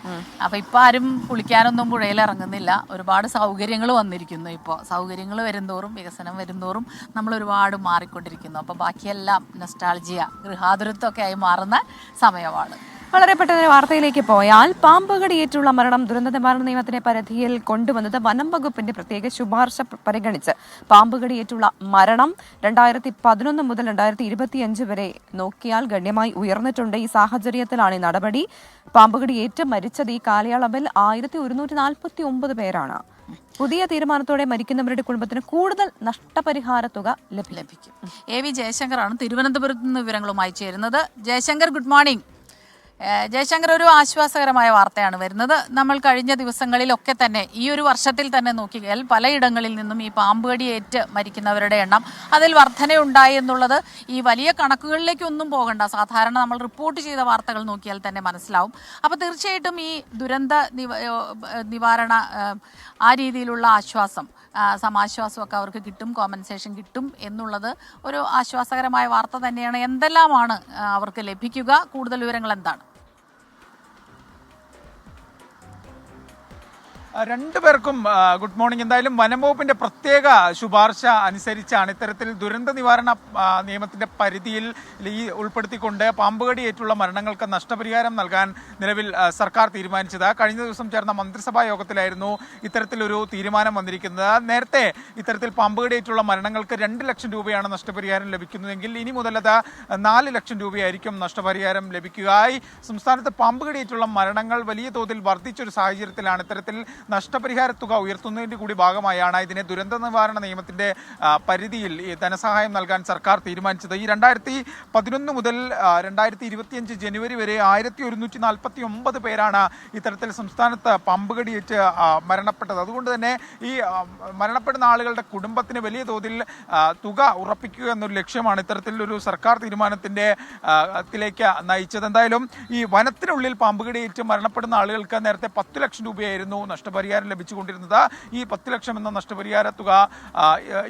അപ്പൊ ഇപ്പൊ ആരും കുളിക്കാനൊന്നും പുഴയിൽ ഇറങ്ങുന്നില്ല. ഒരുപാട് സൗകര്യങ്ങൾ വന്നിരിക്കുന്നു. ഇപ്പോൾ സൗകര്യങ്ങൾ വരുന്തോറും, വികസനം വരുന്തോറും നമ്മൾ ഒരുപാട് മാറിക്കൊണ്ടിരിക്കുന്നു. അപ്പോൾ ബാക്കിയെല്ലാം നൊസ്റ്റാൾജിയ, ഗൃഹാതുരത്വമൊക്കെ ആയി മാറുന്ന സമയമാണ്. വളരെ പെട്ടെന്ന് വാർത്തയിലേക്ക് പോയാൽ പാമ്പുകടിയേറ്റുള്ള മരണം ദുരന്ത നിവാരണ നിയമത്തിന്റെ പരിധിയിൽ കൊണ്ടുവന്നത് വനം വകുപ്പിന്റെ പ്രത്യേക ശുപാർശ പരിഗണിച്ച് പാമ്പുകടിയേറ്റുള്ള മരണം 2011 മുതൽ 2025 വരെ നോക്കിയാൽ ഗണ്യമായി ഉയർന്നിട്ടുണ്ട്. ഈ സാഹചര്യത്തിലാണ് ഈ നടപടി. പാമ്പുകടിയേറ്റ് മരിച്ചത് ഈ കാലയളവിൽ 1149 പേരാണ്. പുതിയ തീരുമാനത്തോടെ മരിക്കുന്നവരുടെ കുടുംബത്തിന് കൂടുതൽ നഷ്ടപരിഹാര തുക ലഭിക്കും. AV ജയശങ്കറാണ് തിരുവനന്തപുരത്ത് നിന്ന് വിവരങ്ങളുമായി ചേരുന്നത്. Jaishankar, good morning. ജയശങ്കർ, ഒരു ആശ്വാസകരമായ വാർത്തയാണ് വരുന്നത്. നമ്മൾ കഴിഞ്ഞ ദിവസങ്ങളിലൊക്കെ തന്നെ ഈ ഒരു വർഷത്തിൽ തന്നെ നോക്കിയാൽ പലയിടങ്ങളിൽ നിന്നും ഈ പാമ്പുകടിയേറ്റ് മരിക്കുന്നവരുടെ എണ്ണം അതിൽ വർധനയുണ്ടായി എന്നുള്ളത് ഈ വലിയ കണക്കുകളിലേക്കൊന്നും പോകണ്ട, സാധാരണ നമ്മൾ റിപ്പോർട്ട് ചെയ്ത വാർത്തകൾ നോക്കിയാൽ തന്നെ മനസ്സിലാവും. അപ്പോൾ തീർച്ചയായിട്ടും ഈ ദുരന്ത നിവാരണ ആ രീതിയിലുള്ള ആശ്വാസം, സമാശ്വാസമൊക്കെ അവർക്ക് കിട്ടും, കോമ്പൻസേഷൻ കിട്ടും എന്നുള്ളത് ഒരു ആശ്വാസകരമായ വാർത്ത തന്നെയാണ്. എന്തെല്ലാമാണ് അവർക്ക് ലഭിക്കുക? കൂടുതൽ വിവരങ്ങൾ എന്താണ്? രണ്ടുപേർക്കും ഗുഡ് മോർണിംഗ്. എന്തായാലും വനം വകുപ്പിന്റെ പ്രത്യേക ശുപാർശ അനുസരിച്ചാണ് ഇത്തരത്തിൽ ദുരന്ത നിവാരണ നിയമത്തിന്റെ പരിധിയിൽ ഈ ഉൾപ്പെടുത്തിക്കൊണ്ട് പാമ്പുകടിയേറ്റുള്ള മരണങ്ങൾക്ക് നഷ്ടപരിഹാരം നൽകാൻ നിലവിൽ സർക്കാർ തീരുമാനിച്ചത്. കഴിഞ്ഞ ദിവസം ചേർന്ന മന്ത്രിസഭാ യോഗത്തിലായിരുന്നു ഇത്തരത്തിലൊരു തീരുമാനം വന്നിരിക്കുന്നത്. നേരത്തെ ഇത്തരത്തിൽ പാമ്പുകടിയേറ്റുള്ള മരണങ്ങൾക്ക് 2 ലക്ഷം രൂപയാണ് നഷ്ടപരിഹാരം ലഭിക്കുന്നതെങ്കിൽ ഇനി മുതൽ അത് 4 ലക്ഷം രൂപയായിരിക്കും നഷ്ടപരിഹാരം ലഭിക്കുക. സംസ്ഥാനത്ത് പാമ്പുകടിയേറ്റുള്ള മരണങ്ങൾ വലിയ തോതിൽ വർദ്ധിച്ചൊരു സാഹചര്യത്തിലാണ് ഇത്തരത്തിൽ നഷ്ടപരിഹാര തുക ഉയർത്തുന്നതിന്റെ കൂടി ഭാഗമായാണ് ഇതിനെ ദുരന്ത നിവാരണ നിയമത്തിന്റെ പരിധിയിൽ ധനസഹായം നൽകാൻ സർക്കാർ തീരുമാനിച്ചത്. ഈ 2011 മുതൽ 2025 ജനുവരി വരെ 1149 പേരാണ് ഇത്തരത്തിൽ സംസ്ഥാനത്ത് പാമ്പുകടിയേറ്റ് മരണപ്പെട്ടത്. അതുകൊണ്ട് തന്നെ ഈ മരണപ്പെടുന്ന ആളുകളുടെ കുടുംബത്തിന് വലിയ തോതിൽ തുക ഉറപ്പിക്കുക എന്നൊരു ലക്ഷ്യമാണ് ഇത്തരത്തിലൊരു സർക്കാർ തീരുമാനത്തിന്റെ ത്തിലേക്ക് നയിച്ചത്. എന്തായാലും ഈ വനത്തിനുള്ളിൽ പാമ്പുകടിയേറ്റ് മരണപ്പെടുന്ന ആളുകൾക്ക് നേരത്തെ 10 ലക്ഷം രൂപയായിരുന്നു നഷ്ടപരിഹാരം ലഭിച്ചുകൊണ്ടിരുന്നത്. ഈ 10 ലക്ഷം എന്ന നഷ്ടപരിഹാര തുക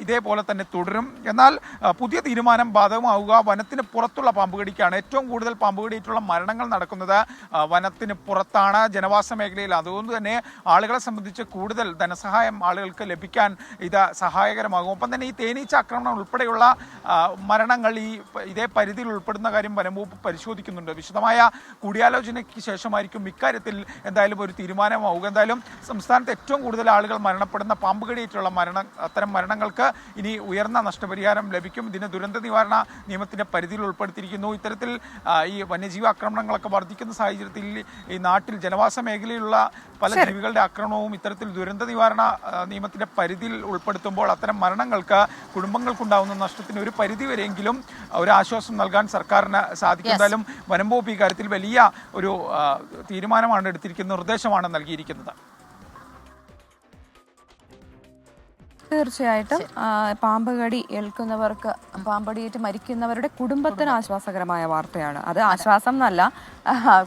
ഇതേപോലെ തന്നെ തുടരും. എന്നാൽ പുതിയ തീരുമാനം ബാധകമാവുക വനത്തിന് പുറത്തുള്ള പാമ്പുകടിക്കാണ്. ഏറ്റവും കൂടുതൽ പാമ്പുകടിയിട്ടുള്ള മരണങ്ങൾ നടക്കുന്നത് വനത്തിന് പുറത്താണ്, ജനവാസ മേഖലയിൽ. അതുകൊണ്ട് തന്നെ ആളുകളെ സംബന്ധിച്ച് കൂടുതൽ ധനസഹായം ആളുകൾക്ക് ലഭിക്കാൻ ഇത് സഹായകരമാകും. ഒപ്പം തന്നെ ഈ തേനീച്ച ആക്രമണം ഉൾപ്പെടെയുള്ള മരണങ്ങൾ ഇതേ പരിധിയിൽ ഉൾപ്പെടുന്ന കാര്യം വനംവകുപ്പ് പരിശോധിക്കുന്നുണ്ട്. വിശദമായ കൂടിയാലോചനയ്ക്ക് ശേഷമായിരിക്കും ഇക്കാര്യത്തിൽ എന്തായാലും ഒരു തീരുമാനമാവുക. എന്തായാലും സംസ്ഥാനത്ത് ഏറ്റവും കൂടുതൽ ആളുകൾ മരണപ്പെടുന്ന പാമ്പുകടിയേറ്റുള്ള അത്തരം മരണങ്ങൾക്ക് ഇനി ഉയർന്ന നഷ്ടപരിഹാരം ലഭിക്കും. ഇതിന് ദുരന്ത നിവാരണ നിയമത്തിന്റെ പരിധിയിൽ ഉൾപ്പെടുത്തിയിരിക്കുന്നു. ഇത്തരത്തിൽ ഈ വന്യജീവി ആക്രമണങ്ങളൊക്കെ വർദ്ധിക്കുന്ന സാഹചര്യത്തിൽ ഈ നാട്ടിൽ ജനവാസ മേഖലയിലുള്ള പല ജീവികളുടെ ആക്രമണവും ഇത്തരത്തിൽ ദുരന്ത നിവാരണ നിയമത്തിന്റെ പരിധിയിൽ ഉൾപ്പെടുത്തുമ്പോൾ അത്തരം മരണങ്ങൾക്ക് കുടുംബങ്ങൾക്കുണ്ടാകുന്ന നഷ്ടത്തിന് ഒരു പരിധിവരെയെങ്കിലും ഒരു ആശ്വാസം നൽകാൻ സർക്കാരിന് സാധിക്കും. എന്തായാലും വനം വകുപ്പ് ഇക്കാര്യത്തിൽ വലിയ ഒരു തീരുമാനമാണ് എടുത്തിരിക്കുന്നത്, നിർദ്ദേശമാണ് നൽകിയിരിക്കുന്നത്. തീർച്ചയായിട്ടും പാമ്പുകടി ഏൽക്കുന്നവർക്ക്, പാമ്പടിയേറ്റ് മരിക്കുന്നവരുടെ കുടുംബത്തിന് ആശ്വാസകരമായ വാർത്തയാണ്. അത് ആശ്വാസം എന്നല്ല,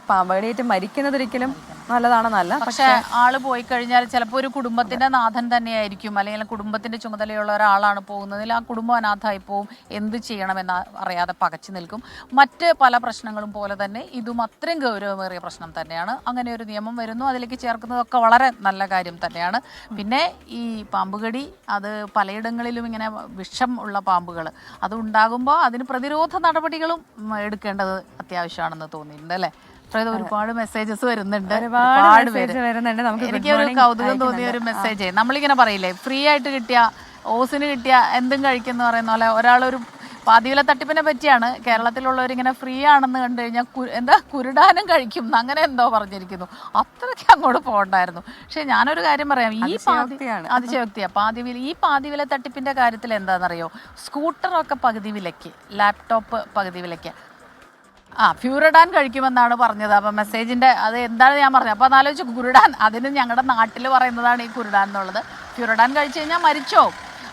പാമ്പടിയേറ്റ് മരിക്കുന്നതൊരിക്കലും നല്ലതാണെന്നല്ല. പക്ഷെ ആള് പോയി കഴിഞ്ഞാൽ ചിലപ്പോൾ ഒരു കുടുംബത്തിന്റെ നാഥൻ തന്നെയായിരിക്കും, അല്ലെങ്കിൽ കുടുംബത്തിന്റെ ചുമതലയുള്ള ഒരാളാണ് പോകുന്നതിൽ ആ കുടുംബം അനാഥമായി പോവും. എന്ത് ചെയ്യണമെന്ന് അറിയാതെ പകച്ചു നിൽക്കും. മറ്റ് പല പ്രശ്നങ്ങളും പോലെ തന്നെ ഇതും അത്രയും ഗൗരവമേറിയ പ്രശ്നം തന്നെയാണ്. അങ്ങനെ ഒരു നിയമം വരുന്നു, അതിലേക്ക് ചേർക്കുന്നതൊക്കെ വളരെ നല്ല കാര്യം തന്നെയാണ്. പിന്നെ ഈ പാമ്പുകടി അത് പലയിടങ്ങളിലും ഇങ്ങനെ വിഷം ഉള്ള പാമ്പുകൾ അത് ഉണ്ടാകുമ്പോൾ അതിന് പ്രതിരോധ നടപടികളും എടുക്കേണ്ടത് അത്യാവശ്യമാണെന്ന് തോന്നിയിട്ടുണ്ട് അല്ലേ? ഒരുപാട് മെസ്സേജസ് വരുന്നുണ്ട്, ഒരുപാട് പേര്. എനിക്ക് ഒരു കൗതുകം തോന്നിയ ഒരു മെസ്സേജ്, നമ്മളിങ്ങനെ പറയില്ലേ ഫ്രീ ആയിട്ട് കിട്ടിയ ഓസിന് കിട്ടിയ എന്തും കഴിക്കുന്ന പറയുന്ന പോലെ ഒരാളൊരു പാതിവില തട്ടിപ്പിനെ പറ്റിയാണ്. കേരളത്തിലുള്ളവരിങ്ങനെ ഫ്രീ ആണെന്ന് കണ്ടു കഴിഞ്ഞാൽ കുരുടാനും കഴിക്കും അങ്ങനെ എന്തോ പറഞ്ഞിരിക്കുന്നു. അത്രയ്ക്ക് അങ്ങോട്ട് പോകണ്ടായിരുന്നു. പക്ഷെ ഞാനൊരു കാര്യം പറയാം, ഈ അതിശയോക്തിയാണ് ഈ പാതിവില തട്ടിപ്പിന്റെ കാര്യത്തിൽ എന്താണെന്നറിയോ? സ്കൂട്ടറൊക്കെ പകുതി വിലയ്ക്ക്, ലാപ്ടോപ്പ് പകുതി വിലയ്ക്ക്. ഫ്യൂറഡാൻ കഴിക്കുമെന്നാണ് പറഞ്ഞത്. അപ്പം മെസ്സേജിന്റെ അത് എന്താണ് ഞാൻ പറഞ്ഞത്. അപ്പോൾ അതാലോചിച്ച് കുരുടാൻ, അതിന് ഞങ്ങളുടെ നാട്ടിൽ പറയുന്നതാണ് ഈ കുരുടാൻ എന്നുള്ളത്. ഫ്യൂറഡാൻ കഴിച്ചു കഴിഞ്ഞാൽ മരിച്ചോ?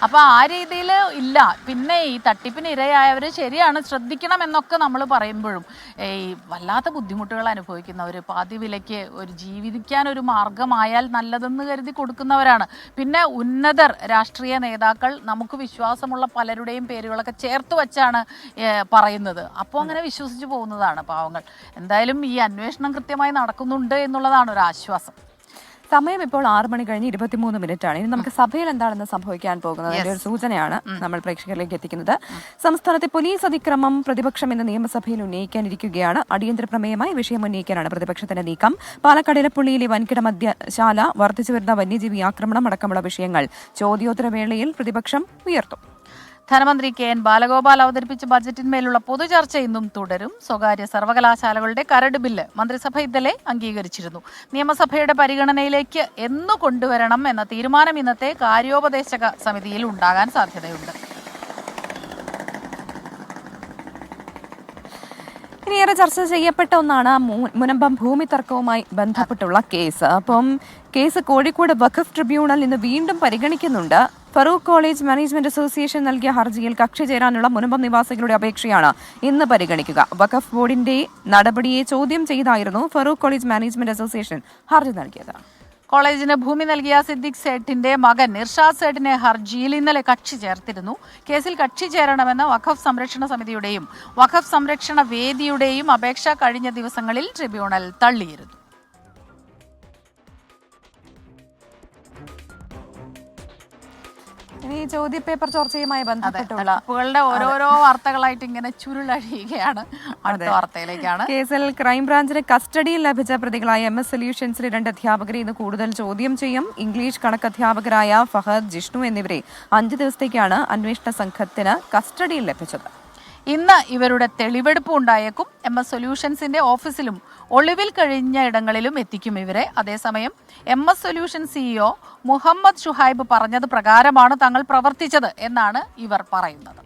അപ്പോൾ ആ രീതിയിൽ ഇല്ല. പിന്നെ ഈ തട്ടിപ്പിന് ഇരയായവർ ശരിയാണ്, ശ്രദ്ധിക്കണം എന്നൊക്കെ നമ്മൾ പറയുമ്പോഴും ഈ വല്ലാത്ത ബുദ്ധിമുട്ടുകൾ അനുഭവിക്കുന്നവർ പാതി വിലയ്ക്ക് ഒരു ജീവിക്കാനൊരു മാർഗമായാൽ നല്ലതെന്ന് കരുതി കൊടുക്കുന്നവരാണ്. പിന്നെ ഉന്നതർ, രാഷ്ട്രീയ നേതാക്കൾ, നമുക്ക് വിശ്വാസമുള്ള പലരുടെയും പേരുകളൊക്കെ ചേർത്ത് വെച്ചാണ് പറയുന്നത്. അപ്പോൾ അങ്ങനെ വിശ്വസിച്ച് പോകുന്നതാണ് പാവങ്ങൾ. എന്തായാലും ഈ അന്വേഷണം കൃത്യമായി നടക്കുന്നുണ്ട് എന്നുള്ളതാണ് ഒരു ആശ്വാസം. സമയം ഇപ്പോൾ 6 മണി കഴിഞ്ഞ് 23 മിനിറ്റാണ്. ഇനി നമുക്ക് സഭയിൽ എന്താണെന്ന് സംഭവിക്കാൻ പോകുന്നത് അതിന്റെ ഒരു സൂചനയാണ് നമ്മൾ പ്രേക്ഷകരിലേക്ക് എത്തിക്കുന്നത്. സംസ്ഥാനത്തെ പോലീസ് അതിക്രമം പ്രതിപക്ഷം ഇന്ന് നിയമസഭയിൽ ഉന്നയിക്കാനിരിക്കുകയാണ്. അടിയന്തര പ്രമേയമായി വിഷയം ഉന്നയിക്കാനാണ് പ്രതിപക്ഷത്തിന്റെ നീക്കം. പാലക്കാട് ഇലപ്പുള്ളിയിലെ വൻകിട മദ്യശാല, വർദ്ധിച്ചുവരുന്ന വന്യജീവി ആക്രമണം അടക്കമുള്ള വിഷയങ്ങൾ ചോദ്യോത്തരവേളയിൽ പ്രതിപക്ഷം ഉയർത്തും. ധനമന്ത്രി KN ബാലഗോപാൽ അവതരിപ്പിച്ച ബജറ്റിന്മേലുള്ള പൊതുചർച്ച ഇന്നും തുടരും. സ്വകാര്യ സർവകലാശാലകളുടെ കരട് ബില്ല് മന്ത്രിസഭ ഇന്നലെ അംഗീകരിച്ചിരുന്നു. നിയമസഭയുടെ പരിഗണനയിലേക്ക് എന്നു കൊണ്ടുവരണം എന്ന തീരുമാനം ഇന്നത്തെ കാര്യോപദേശക സമിതിയിൽ ഉണ്ടാകാൻ സാധ്യതയുണ്ട്. ഇനി ഏറെ ചർച്ച ചെയ്യപ്പെട്ട ഒന്നാണ് മുനമ്പം ഭൂമി തർക്കവുമായി ബന്ധപ്പെട്ടുള്ള കേസ്. അപ്പം കേസ് കോഴിക്കോട് വഖഫ് ട്രിബ്യൂണൽ ഇന്ന് വീണ്ടും പരിഗണിക്കുന്നുണ്ട്. ഫറൂഖ് കോളേജ് മാനേജ്മെന്റ് അസോസിയേഷൻ നൽകിയ ഹർജിയിൽ കക്ഷി ചേരാനുള്ള മുനമ്പം നിവാസികളുടെ അപേക്ഷയാണ് ഇന്ന് പരിഗണിക്കുക. വഖഫ് ബോർഡിന്റെ നടപടിയെ ചോദ്യം ചെയ്തായിരുന്നു ഫറൂഖ് കോളേജ് മാനേജ്മെന്റ് അസോസിയേഷൻ ഹർജി നൽകിയത്. കോളേജിന് ഭൂമി നൽകിയ സിദ്ദിഖ് സേഠിന്റെ മകൻ ഇർഷാദ് സേഠിനെ ഹർജിയിൽ ഇന്നലെ കക്ഷി ചേർത്തിരുന്നു. കേസിൽ കക്ഷി ചേരണമെന്ന വഖഫ് സംരക്ഷണ സമിതിയുടെയും വഖഫ് സംരക്ഷണ വേദിയുടെയും അപേക്ഷ കഴിഞ്ഞ ദിവസങ്ങളിൽ ട്രിബ്യൂണൽ തള്ളിയിരുന്നു. ഇനി ചോദ്യപേപ്പർ ചോർച്ചയുമായി ബന്ധപ്പെട്ടുള്ള ഓരോരോ വാർത്തകളായിട്ട് ഇങ്ങനെ ചുരുളഴിയുകയാണ്. അടുത്ത വാർത്തയിലേക്കാണ്. കേസിൽ ക്രൈംബ്രാഞ്ചിന് കസ്റ്റഡിയിൽ ലഭിച്ച പ്രതികളായ MS സൊല്യൂഷൻസിലെ 2 അധ്യാപകരെ ഇന്ന് കൂടുതൽ ചോദ്യം ചെയ്യും. ഇംഗ്ലീഷ് കണക്ക് അധ്യാപകരായ ഫഹദ്, ജിഷ്ണു എന്നിവരെ 5 ദിവസത്തേക്കാണ് അന്വേഷണ സംഘത്തിന് കസ്റ്റഡിയിൽ ലഭിച്ചത്. ഇന്ന് ഇവരുടെ തെളിവെടുപ്പ് ഉണ്ടായേക്കും. MS സൊല്യൂഷൻസിന്റെ ഓഫീസിലും ഒളിവിൽ കഴിഞ്ഞ ഇടങ്ങളിലും എത്തിക്കും ഇവരെ. അതേസമയം MS solution CEO Muhammad Shuhaib പറഞ്ഞത് പ്രകാരമാണ് തങ്ങൾ പ്രവർത്തിച്ചത് എന്നാണ് ഇവർ പറയുന്നത്.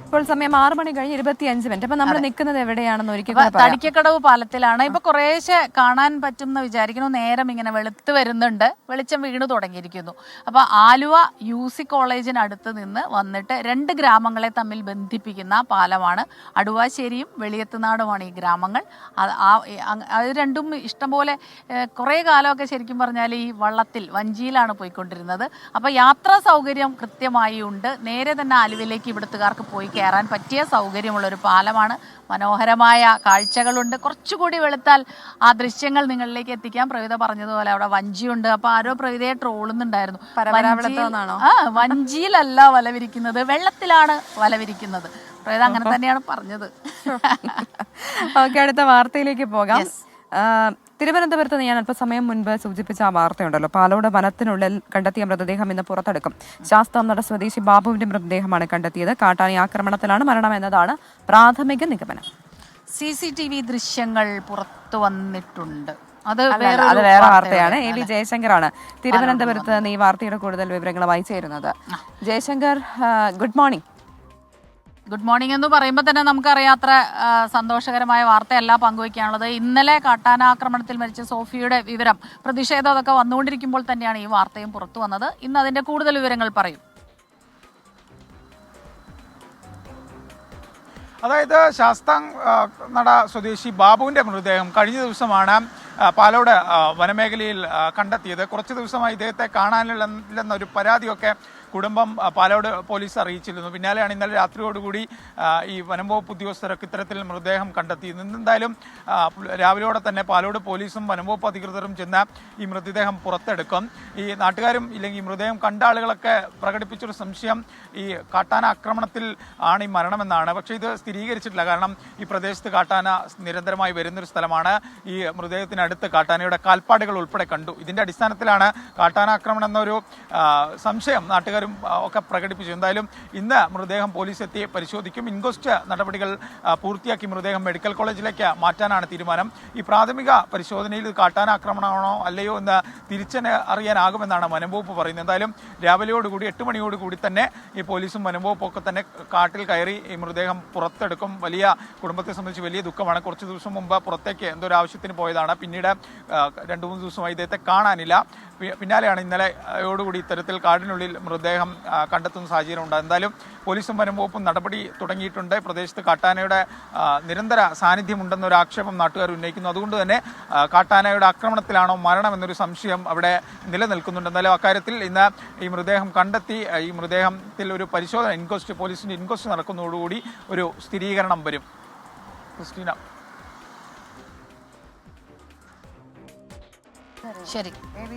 ഇപ്പോൾ സമയം 6 മണി കഴിഞ്ഞ് 25 മിനിറ്റ്. അപ്പൊ നമ്മൾ നിൽക്കുന്നത് എവിടെയാണെന്ന് ഒരിക്കൽ തടിക്കക്കടവ് പാലത്തിലാണ്. ഇപ്പൊ കുറേശ്ശെ കാണാൻ പറ്റുമെന്ന് വിചാരിക്കുന്നു. നേരം ഇങ്ങനെ വെളുത്ത് വരുന്നുണ്ട്, വെളിച്ചം വീണു തുടങ്ങിയിരിക്കുന്നു. അപ്പൊ ആലുവ UC കോളേജിനടുത്ത് നിന്ന് വന്നിട്ട് 2 ഗ്രാമങ്ങളെ തമ്മിൽ ബന്ധിപ്പിക്കുന്ന പാലമാണ്. അടുവാശ്ശേരിയും വെളിയത്തുനാടുമാണ് ഈ ഗ്രാമങ്ങൾ. അത് രണ്ടും ഇഷ്ടംപോലെ കുറേ കാലമൊക്കെ ശരിക്കും പറഞ്ഞാൽ ഈ വള്ളത്തിൽ വഞ്ചിയിലാണ് പോയിക്കൊണ്ടിരുന്നത്. അപ്പൊ യാത്രാ സൗകര്യം കൃത്യമായി ഉണ്ട്. നേരെ തന്നെ ആലുവയിലേക്ക് ഇവിടുത്തുകാർക്ക് പോയി കയറാൻ പറ്റിയ സൗകര്യമുള്ളൊരു പാലമാണ്. മനോഹരമായ കാഴ്ചകളുണ്ട്. കുറച്ചുകൂടി വെളുത്താൽ ആ ദൃശ്യങ്ങൾ നിങ്ങളിലേക്ക് എത്തിക്കാൻ പ്രവിത പറഞ്ഞതുപോലെ അവിടെ വഞ്ചിയുണ്ട്. അപ്പൊ ആരോ പ്രവിതയെ ട്രോളുന്നുണ്ടായിരുന്നു. വഞ്ചിയിലല്ല വലവിരിക്കുന്നത്, വെള്ളത്തിലാണ് വലവിരിക്കുന്നത്. പ്രവിത അങ്ങനെ തന്നെയാണ് പറഞ്ഞത്. ഓക്കെ, അടുത്ത വാർത്തയിലേക്ക് പോകാം. തിരുവനന്തപുരത്ത് ഞാൻ അല്പസമയം മുൻപ് സൂചിപ്പിച്ച ആ വാർത്തയുണ്ടല്ലോ, പാലോട് വനത്തിനുള്ളിൽ കണ്ടെത്തിയ മൃതദേഹം ഇന്ന് പുറത്തെടുക്കും. ശാസ്താംനട സ്വദേശി ബാബുവിന്റെ മൃതദേഹമാണ് കണ്ടെത്തിയത്. കാട്ടാന ആക്രമണത്തിലാണ് മരണം എന്നതാണ് പ്രാഥമിക നിഗമനം. CCTV ദൃശ്യങ്ങൾ പുറത്തു വന്നിട്ടുണ്ട്. അത് വേറെ വാർത്തയാണ്. AV ജയശങ്കറാണ് തിരുവനന്തപുരത്ത് നിന്ന് ഈ വാർത്തയുടെ കൂടുതൽ വിവരങ്ങളുമായി ചേരുന്നത്. Jaishankar, good morning. Good morning എന്ന് പറയുമ്പോൾ തന്നെ നമുക്കറിയാത്ര സന്തോഷകരമായ വാർത്തയല്ല പങ്കുവയ്ക്കാനുള്ളത്. ഇന്നലെ കാട്ടാനാക്രമണത്തിൽ മരിച്ച സോഫിയുടെ വിവരം, പ്രതിഷേധം അതൊക്കെ വന്നുകൊണ്ടിരിക്കുമ്പോൾ തന്നെയാണ് ഈ വാർത്തയും പുറത്തു വന്നത്. ഇന്ന് അതിന്റെ കൂടുതൽ വിവരങ്ങൾ പറയും. അതായത് നട സ്വദേശി ബാബുവിന്റെ മൃതദേഹം കഴിഞ്ഞ ദിവസമാണ് പാലോട് വനമേഖലയിൽ കണ്ടെത്തിയത്. കുറച്ച് ദിവസമായി ഇദ്ദേഹത്തെ കാണാനില്ലെന്നൊരു പരാതിയൊക്കെ കുടുംബം പാലോട് പോലീസ് അറിയിച്ചിരുന്നു. പിന്നാലെയാണ് ഇന്നലെ രാത്രിയോടുകൂടി ഈ വനം വകുപ്പ് ഉദ്യോഗസ്ഥരൊക്കെ ഇത്തരത്തിൽ മൃതദേഹം കണ്ടെത്തി. എന്തായാലും രാവിലെയോടെ തന്നെ പാലോട് പോലീസും വനം വകുപ്പ് അധികൃതരും ചെന്ന് ഈ മൃതദേഹം പുറത്തെടുക്കും. ഈ നാട്ടുകാരും ഇല്ലെങ്കിൽ ഈ മൃതദേഹം കണ്ട ആളുകളൊക്കെ പ്രകടിപ്പിച്ചൊരു സംശയം ഈ കാട്ടാന ആക്രമണത്തിൽ ആണ് ഈ മരണമെന്നാണ്. പക്ഷേ ഇത് സ്ഥിരീകരിച്ചിട്ടില്ല. കാരണം ഈ പ്രദേശത്ത് കാട്ടാന നിരന്തരമായി വരുന്നൊരു സ്ഥലമാണ്. ഈ മൃതദേഹത്തിനടുത്ത് കാട്ടാനയുടെ കാൽപ്പാടുകൾ ഉൾപ്പെടെ കണ്ടു. ഇതിന്റെ അടിസ്ഥാനത്തിലാണ് കാട്ടാനാക്രമണം എന്നൊരു സംശയം നാട്ടുകാർ ഒക്കെ പ്രകടിപ്പിച്ചു. എന്തായാലും ഇന്ന് മൃതദേഹം പോലീസ് എത്തി പരിശോധിക്കും. ഇൻക്വസ്റ്റ് നടപടികൾ പൂർത്തിയാക്കി മൃതദേഹം മെഡിക്കൽ കോളേജിലേക്ക് മാറ്റാനാണ് തീരുമാനം. ഈ പ്രാഥമിക പരിശോധനയിൽ കാട്ടാനാക്രമണമാണോ അല്ലയോ എന്ന് തിരിച്ചറിയാനാകുമെന്നാണ് വനം വകുപ്പ് പറയുന്നത്. എന്തായാലും രാവിലെയോടുകൂടി 8 മണിയോടുകൂടി തന്നെ ഈ പോലീസും വനം വകുപ്പും ഒക്കെ തന്നെ കാട്ടിൽ കയറി ഈ മൃതദേഹം പുറത്തെടുക്കും. വലിയ കുടുംബത്തെ സംബന്ധിച്ച് വലിയ ദുഃഖമാണ്. കുറച്ച് ദിവസം മുമ്പ് പുറത്തേക്ക് എന്തോ ഒരു ആവശ്യത്തിന് പോയതാണ്. പിന്നീട് 2-3 ദിവസമായി ഇദ്ദേഹത്തെ കാണാനില്ല. പിന്നാലെയാണ് ഇന്നലെയോടുകൂടി ഇത്തരത്തിൽ കാടിനുള്ളിൽ മൃതദേഹം മൃതദേഹം കണ്ടെത്തുന്ന സാഹചര്യം ഉണ്ട്. എന്തായാലും പോലീസും വനം വകുപ്പും നടപടി തുടങ്ങിയിട്ടുണ്ട്. പ്രദേശത്ത് കാട്ടാനയുടെ നിരന്തര സാന്നിധ്യമുണ്ടെന്നൊരു ആക്ഷേപം നാട്ടുകാർ ഉന്നയിക്കുന്നു. അതുകൊണ്ട് തന്നെ കാട്ടാനയുടെ ആക്രമണത്തിലാണോ മരണം എന്നൊരു സംശയം അവിടെ നിലനിൽക്കുന്നുണ്ട്. എന്തായാലും അക്കാര്യത്തിൽ ഇന്ന് ഈ മൃതദേഹം കണ്ടെത്തി ഈ മൃതദേഹത്തിൽ ഒരു പരിശോധന പോലീസിന്റെ ഇൻക്വസ്റ്റ് നടക്കുന്നതോടുകൂടി ഒരു സ്ഥിരീകരണം വരും. ക്രിസ്റ്റീന. ശരി,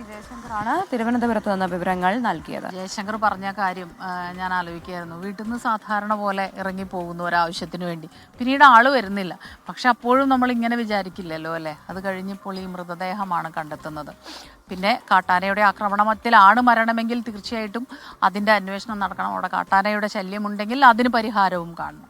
ജയശങ്കറാണ് തിരുവനന്തപുരത്ത് നിന്ന് വിവരങ്ങൾ നൽകിയത്. ജയശങ്കർ പറഞ്ഞ കാര്യം ഞാൻ ആലോചിക്കുകയായിരുന്നു. വീട്ടിൽ നിന്ന് സാധാരണ പോലെ ഇറങ്ങി പോകുന്നു ഒരാവശ്യത്തിന് വേണ്ടി, പിന്നീട് ആള് വരുന്നില്ല. പക്ഷെ അപ്പോഴും നമ്മൾ ഇങ്ങനെ വിചാരിക്കില്ലല്ലോ അല്ലേ. അത് കഴിഞ്ഞപ്പോൾ ഈ മൃതദേഹമാണ് കണ്ടെത്തുന്നത്. പിന്നെ കാട്ടാനയുടെ ആക്രമണത്തിലാണ് മരണമെങ്കിൽ തീർച്ചയായിട്ടും അതിൻ്റെ അന്വേഷണം നടക്കണം. അവിടെ കാട്ടാനയുടെ ശല്യമുണ്ടെങ്കിൽ അതിന് പരിഹാരവും കാണണം.